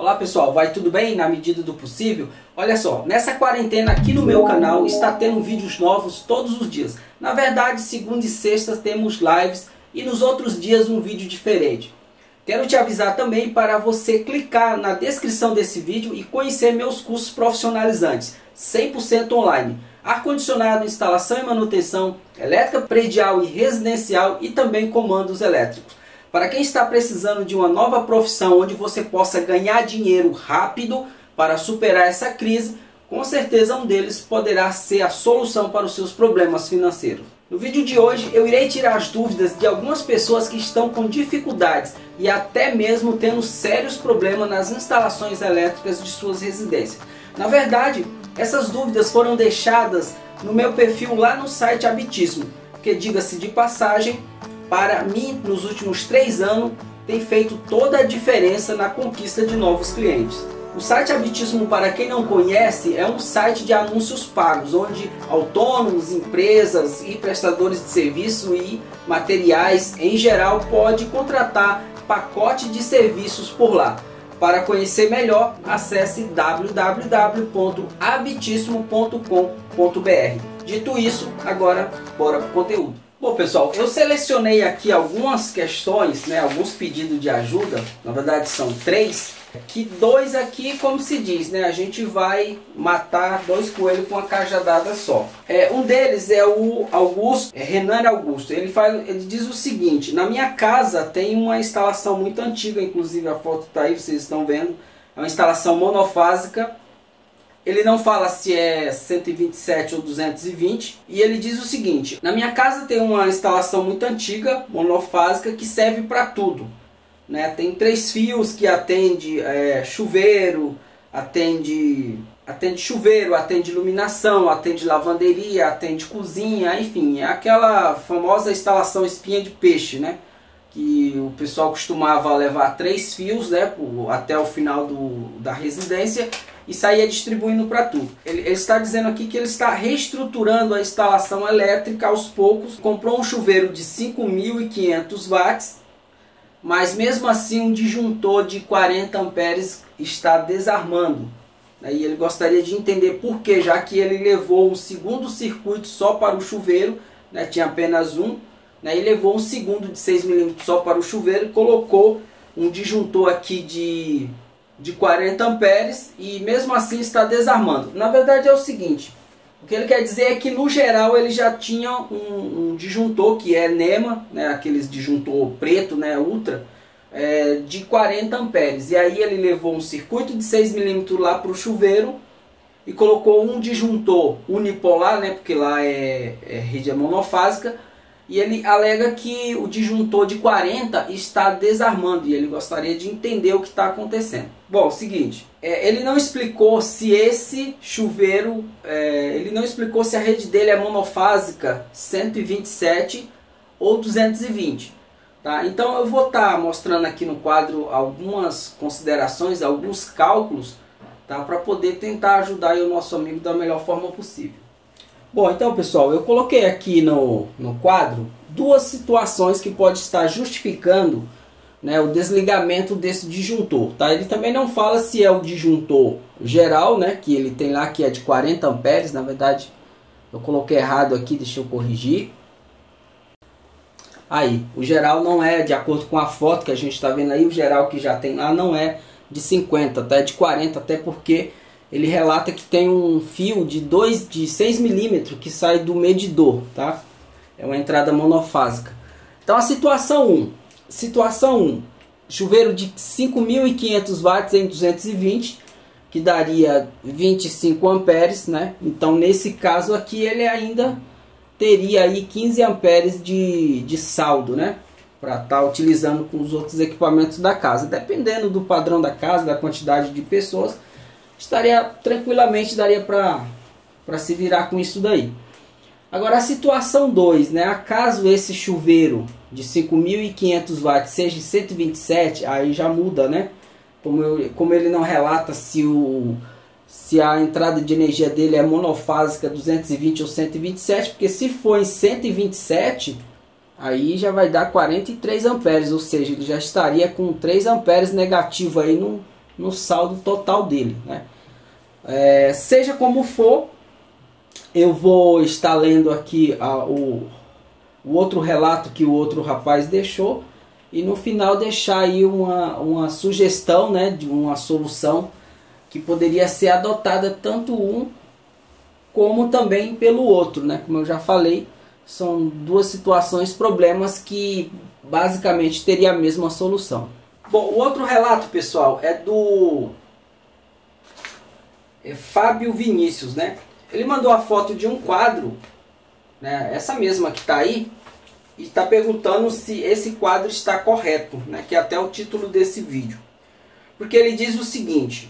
Olá pessoal, vai tudo bem? Na medida do possível? Olha só, nessa quarentena aqui no meu canal está tendo vídeos novos todos os dias. Na verdade, segunda e sexta temos lives e nos outros dias um vídeo diferente. Quero te avisar também para você clicar na descrição desse vídeo e conhecer meus cursos profissionalizantes, 100% online. Ar-condicionado, instalação e manutenção, elétrica predial e residencial e também comandos elétricos. Para quem está precisando de uma nova profissão onde você possa ganhar dinheiro rápido para superar essa crise, com certeza um deles poderá ser a solução para os seus problemas financeiros. No vídeo de hoje eu irei tirar as dúvidas de algumas pessoas que estão com dificuldades e até mesmo tendo sérios problemas nas instalações elétricas de suas residências. Na verdade, essas dúvidas foram deixadas no meu perfil lá no site Habitismo, que, diga-se de passagem, para mim, nos últimos 3 anos, tem feito toda a diferença na conquista de novos clientes. O site Habitismo, para quem não conhece, é um site de anúncios pagos, onde autônomos, empresas e prestadores de serviço e materiais em geral pode contratar pacote de serviços por lá. Para conhecer melhor, acesse www.habitismo.com.br. Dito isso, agora bora para o conteúdo. Bom pessoal, eu selecionei aqui algumas questões, alguns pedidos de ajuda, na verdade são 3, que 2 aqui, como se diz, a gente vai matar 2 coelhos com uma cajadada só. Um deles é o Augusto, Renan Augusto, ele diz o seguinte: na minha casa tem uma instalação muito antiga, inclusive a foto está aí, vocês estão vendo, é uma instalação monofásica. Ele não fala se é 127 ou 220. E ele diz o seguinte: na minha casa tem uma instalação muito antiga, monofásica, que serve para tudo. Tem 3 fios que atende chuveiro, atende chuveiro, atende iluminação, atende lavanderia, atende cozinha, enfim. É aquela famosa instalação espinha de peixe, que o pessoal costumava levar 3 fios até o final da residência e saía distribuindo para tudo. Ele está dizendo aqui que ele está reestruturando a instalação elétrica aos poucos. Comprou um chuveiro de 5.500 watts, mas mesmo assim um disjuntor de 40 amperes está desarmando. E ele gostaria de entender por que, já que ele levou um segundo circuito só para o chuveiro, tinha apenas um, e levou um segundo de 6 mm só para o chuveiro e colocou um disjuntor aqui de 40 amperes e mesmo assim está desarmando. Na verdade é o seguinte, o que ele quer dizer é que no geral ele já tinha um disjuntor que é NEMA, aqueles disjuntor preto, ultra, de 40 amperes. E aí ele levou um circuito de 6 mm lá para o chuveiro e colocou um disjuntor unipolar, porque lá rede monofásica. E ele alega que o disjuntor de 40 está desarmando e ele gostaria de entender o que está acontecendo. Bom, seguinte, ele não explicou se esse chuveiro, ele não explicou se a rede dele é monofásica 127 ou 220. Então eu vou estar mostrando aqui no quadro algumas considerações, alguns cálculos, para poder tentar ajudar o nosso amigo da melhor forma possível. Bom, então pessoal, eu coloquei aqui no quadro 2 situações que pode estar justificando o desligamento desse disjuntor. Ele também não fala se é o disjuntor geral, que ele tem lá, que é de 40 amperes. Na verdade eu coloquei errado aqui, deixa eu corrigir. Aí, o geral não é, de acordo com a foto que a gente está vendo aí, o geral que já tem lá não é de 50, é de 40, até porque ele relata que tem um fio de 6 mm que sai do medidor, É uma entrada monofásica. Então a situação 1. Situação 1. Chuveiro de 5.500 watts em 220, que daria 25 amperes, Então nesse caso aqui ele ainda teria aí 15 amperes de saldo, para estar utilizando com os outros equipamentos da casa. Dependendo do padrão da casa, da quantidade de pessoas, tranquilamente daria para se virar com isso daí. Agora a situação 2, acaso esse chuveiro de 5.500 watts seja 127, aí já muda, Como ele não relata se a entrada de energia dele é monofásica 220 ou 127, porque se for em 127, aí já vai dar 43 amperes, ou seja, ele já estaria com 3 amperes negativo aí no saldo total dele, né? Seja como for, eu vou estar lendo aqui o outro relato que o outro rapaz deixou e no final deixar aí uma sugestão, né, de uma solução que poderia ser adotada tanto um como também pelo outro, né? Como eu já falei, são duas situações, problemas que basicamente teria a mesma solução. Bom, o outro relato, pessoal, é do Fábio Vinícius, né? Ele mandou a foto de um quadro, né? Essa mesma que está aí, e está perguntando se esse quadro está correto, né? Que é até o título desse vídeo. Porque ele diz o seguinte,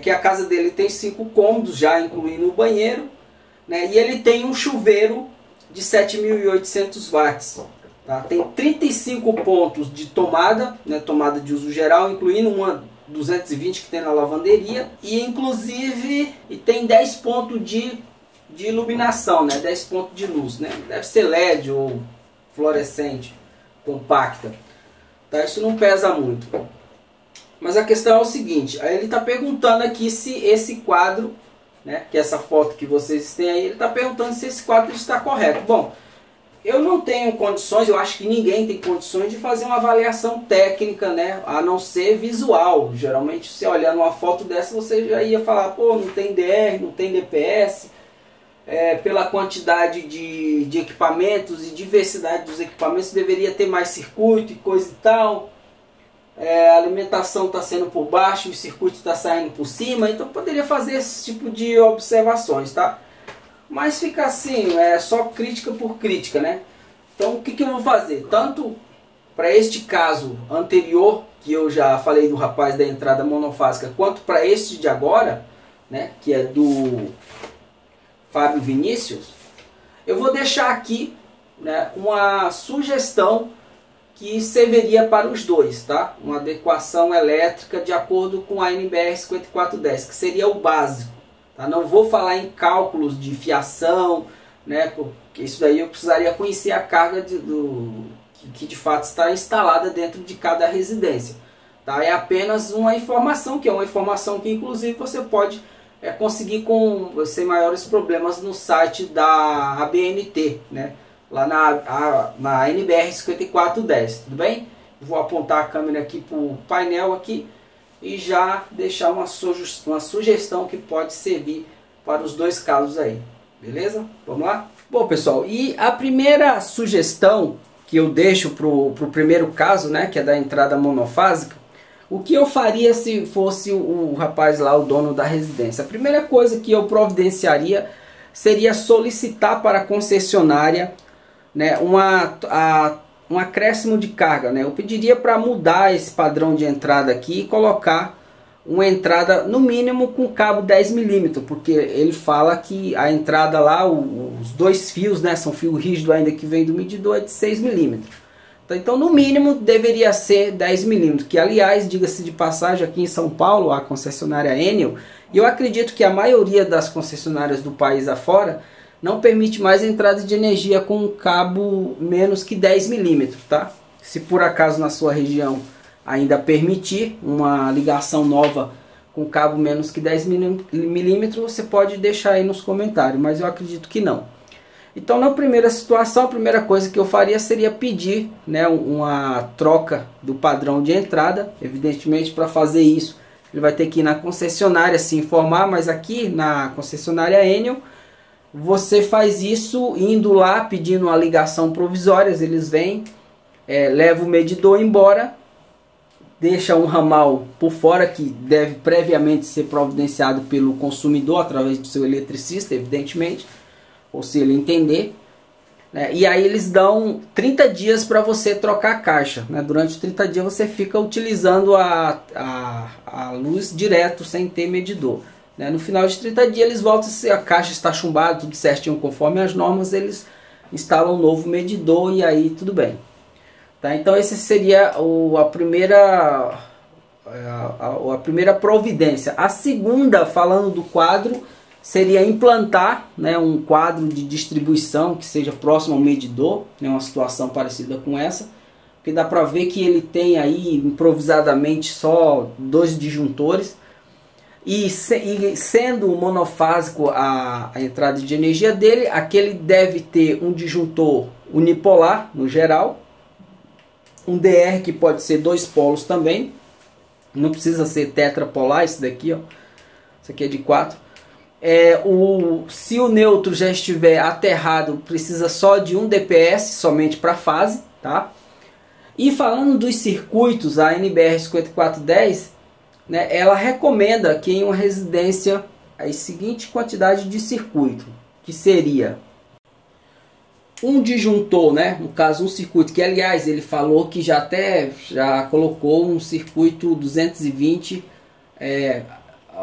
que a casa dele tem 5 cômodos, já incluindo o banheiro, né? E ele tem um chuveiro de 7.800 watts. Tá? Tem 35 pontos de tomada, né? Tomada de uso geral, incluindo uma 220 que tem na lavanderia. E inclusive tem 10 pontos de iluminação, né? 10 pontos de luz. Né? Deve ser LED ou fluorescente, compacta. Tá? Isso não pesa muito. Mas a questão é o seguinte, aí ele está perguntando aqui se esse quadro, né, que é essa foto que vocês têm aí, ele está perguntando se esse quadro está correto. Bom, eu não tenho condições, eu acho que ninguém tem condições de fazer uma avaliação técnica, né, a não ser visual. Geralmente, se olhar numa foto dessa, você já ia falar, pô, não tem DR, não tem DPS, pela quantidade de equipamentos e diversidade dos equipamentos, deveria ter mais circuito e coisa e tal. A alimentação está sendo por baixo, o circuito está saindo por cima, então poderia fazer esse tipo de observações, tá? Mas fica assim, só crítica por crítica, né? Então o que eu vou fazer? Tanto para este caso anterior, que eu já falei do rapaz da entrada monofásica, quanto para este de agora, né, que é do Fábio Vinícius, eu vou deixar aqui, né, uma sugestão que serviria para os dois, tá? Uma adequação elétrica de acordo com a NBR 5410, que seria o básico. Tá? Não vou falar em cálculos de fiação, né? Porque isso daí eu precisaria conhecer a carga que de fato está instalada dentro de cada residência. Tá? É apenas uma informação, que é uma informação que inclusive você pode conseguir sem maiores problemas no site da ABNT, né? Lá na NBR 5410, tudo bem? Vou apontar a câmera aqui para o painel aqui e já deixar uma sugestão que pode servir para os dois casos aí, beleza? Vamos lá? Bom, pessoal, e a primeira sugestão que eu deixo para o primeiro caso, né, que é da entrada monofásica, o que eu faria se fosse o rapaz lá, o dono da residência? A primeira coisa que eu providenciaria seria solicitar para a concessionária, né, um acréscimo de carga, né? Eu pediria para mudar esse padrão de entrada aqui e colocar uma entrada no mínimo com cabo 10 mm, porque ele fala que a entrada lá, os dois fios, né, são fio rígido ainda que vem do medidor, é de 6 mm. Então no mínimo deveria ser 10 mm, que aliás, diga-se de passagem, aqui em São Paulo, a concessionária Enel, e eu acredito que a maioria das concessionárias do país afora, não permite mais entrada de energia com um cabo menos que 10 mm, tá? Se por acaso na sua região ainda permitir uma ligação nova com cabo menos que 10 mm, você pode deixar aí nos comentários, mas eu acredito que não. Então na primeira situação, a primeira coisa que eu faria seria pedir, né, uma troca do padrão de entrada. Evidentemente, para fazer isso, ele vai ter que ir na concessionária se informar, mas aqui na concessionária Enel, você faz isso indo lá pedindo uma ligação provisória. Eles vêm, levam o medidor embora, deixa um ramal por fora que deve previamente ser providenciado pelo consumidor através do seu eletricista, evidentemente, ou se ele entender, né? E aí eles dão 30 dias para você trocar a caixa, né? Durante 30 dias você fica utilizando a luz direto sem ter medidor. No final de 30 dias eles voltam, se a caixa está chumbada, tudo certinho conforme as normas, eles instalam um novo medidor e aí tudo bem. Tá? Então essa seria a primeira providência. A segunda, falando do quadro, seria implantar, né, um quadro de distribuição que seja próximo ao medidor, né, uma situação parecida com essa, porque dá para ver que ele tem aí improvisadamente só 2 disjuntores. E sendo monofásico a entrada de energia dele, aquele deve ter um disjuntor unipolar no geral, um DR que pode ser 2 polos também, não precisa ser tetrapolar, esse daqui, ó. Esse aqui é de 4. Se o neutro já estiver aterrado, precisa só de 1 dps somente para fase, tá? E falando dos circuitos, a NBR 5410, né, ela recomenda que em uma residência a seguinte quantidade de circuito, que seria um disjuntor, né, no caso um circuito, que aliás ele falou que já colocou um circuito 220,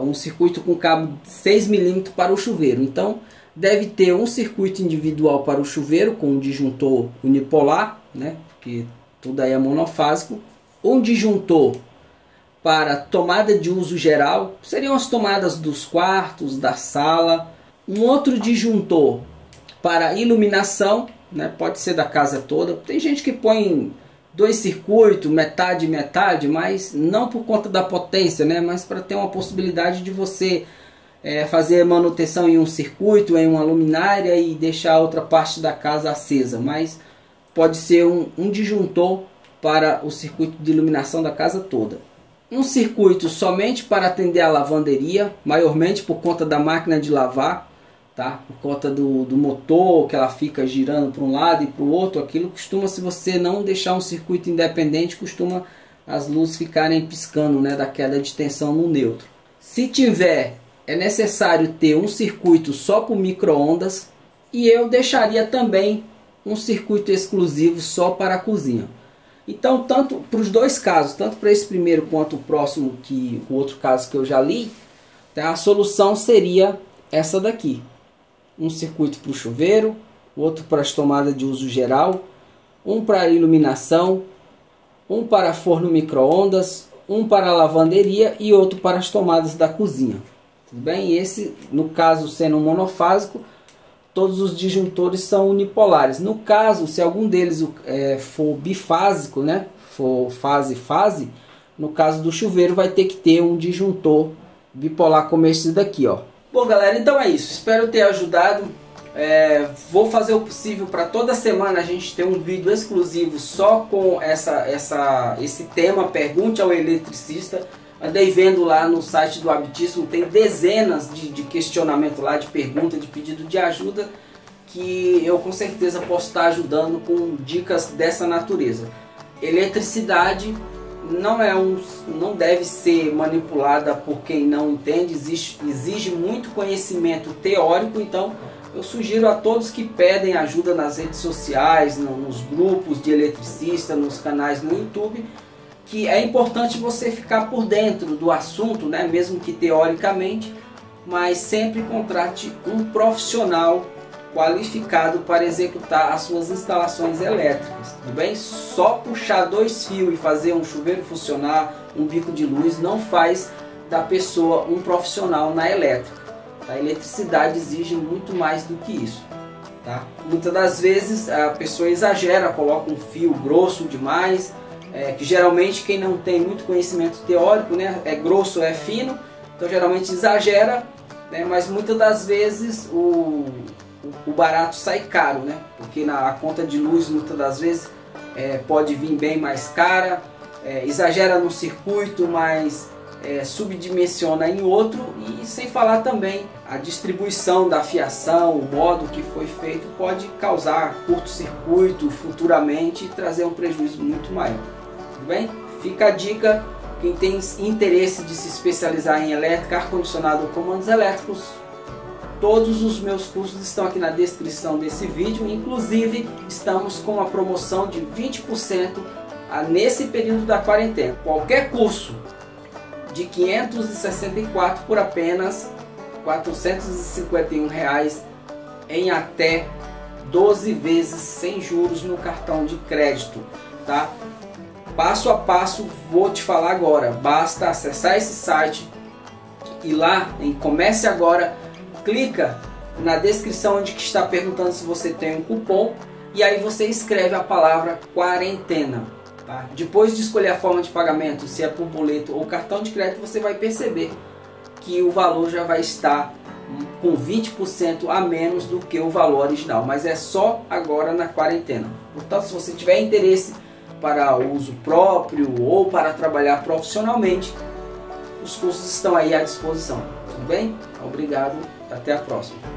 um circuito com cabo 6 mm para o chuveiro. Então deve ter um circuito individual para o chuveiro com um disjuntor unipolar, né, porque tudo aí é monofásico, um disjuntor para tomada de uso geral, seriam as tomadas dos quartos, da sala, um outro disjuntor para iluminação, né, pode ser da casa toda. Tem gente que põe 2 circuitos, metade, mas não por conta da potência, né, mas para ter uma possibilidade de você fazer manutenção em um circuito, em uma luminária e deixar a outra parte da casa acesa. Mas pode ser um disjuntor para o circuito de iluminação da casa toda. Um circuito somente para atender a lavanderia, maiormente por conta da máquina de lavar, tá? Por conta do motor, que ela fica girando para um lado e para o outro. Aquilo costuma, se você não deixar um circuito independente, costuma as luzes ficarem piscando, né, da queda de tensão no neutro. Se tiver, é necessário ter um circuito só para micro-ondas, e eu deixaria também um circuito exclusivo só para a cozinha. Então, tanto para os 2 casos, tanto para esse primeiro quanto o próximo, que o outro caso que eu já li, tá, a solução seria essa daqui: um circuito para o chuveiro, outro para as tomadas de uso geral, um para a iluminação, um para forno micro-ondas, um para a lavanderia e outro para as tomadas da cozinha. Tudo bem? E esse, no caso, sendo monofásico, todos os disjuntores são unipolares. No caso, se algum deles for bifásico, né, for fase-fase, no caso do chuveiro vai ter que ter um disjuntor bipolar como esse daqui, ó. Bom, galera, então é isso. Espero ter ajudado. Vou fazer o possível para toda semana a gente ter um vídeo exclusivo só com esse tema, pergunte ao eletricista. Andei vendo lá no site do Habitíssimo, tem dezenas de questionamentos lá, de pergunta, de pedido de ajuda, que eu com certeza posso estar ajudando com dicas dessa natureza. Eletricidade não deve ser manipulada por quem não entende, exige muito conhecimento teórico. Então eu sugiro a todos que pedem ajuda nas redes sociais, nos grupos de eletricista, nos canais no YouTube, que é importante você ficar por dentro do assunto, né? Mesmo que teoricamente, mas sempre contrate um profissional qualificado para executar as suas instalações elétricas, tudo bem? Só puxar 2 fios e fazer um chuveiro funcionar, um bico de luz, não faz da pessoa um profissional na elétrica. A eletricidade exige muito mais do que isso, tá? Muitas das vezes a pessoa exagera, coloca um fio grosso demais, que geralmente quem não tem muito conhecimento teórico, né, é grosso, é fino, então geralmente exagera, né, mas muitas das vezes o barato sai caro, né, porque a conta de luz muitas das vezes pode vir bem mais cara, exagera no circuito, mas subdimensiona em outro, e sem falar também a distribuição da fiação, o modo que foi feito pode causar curto-circuito futuramente e trazer um prejuízo muito maior. Tudo bem? Fica a dica, quem tem interesse de se especializar em elétrica, ar-condicionado ou comandos elétricos, todos os meus cursos estão aqui na descrição desse vídeo. Inclusive estamos com uma promoção de 20% nesse período da quarentena. Qualquer curso de 564 por apenas R$ 451 em até 12 vezes sem juros no cartão de crédito, tá? Passo a passo vou te falar agora. Basta acessar esse site e lá em Comece Agora, clica na descrição onde que está perguntando se você tem um cupom, e aí você escreve a palavra quarentena. Tá? Depois de escolher a forma de pagamento, se é por boleto ou cartão de crédito, você vai perceber que o valor já vai estar com 20% a menos do que o valor original, mas é só agora na quarentena. Portanto, se você tiver interesse para uso próprio ou para trabalhar profissionalmente, os cursos estão aí à disposição. Tudo bem? Obrigado, até a próxima.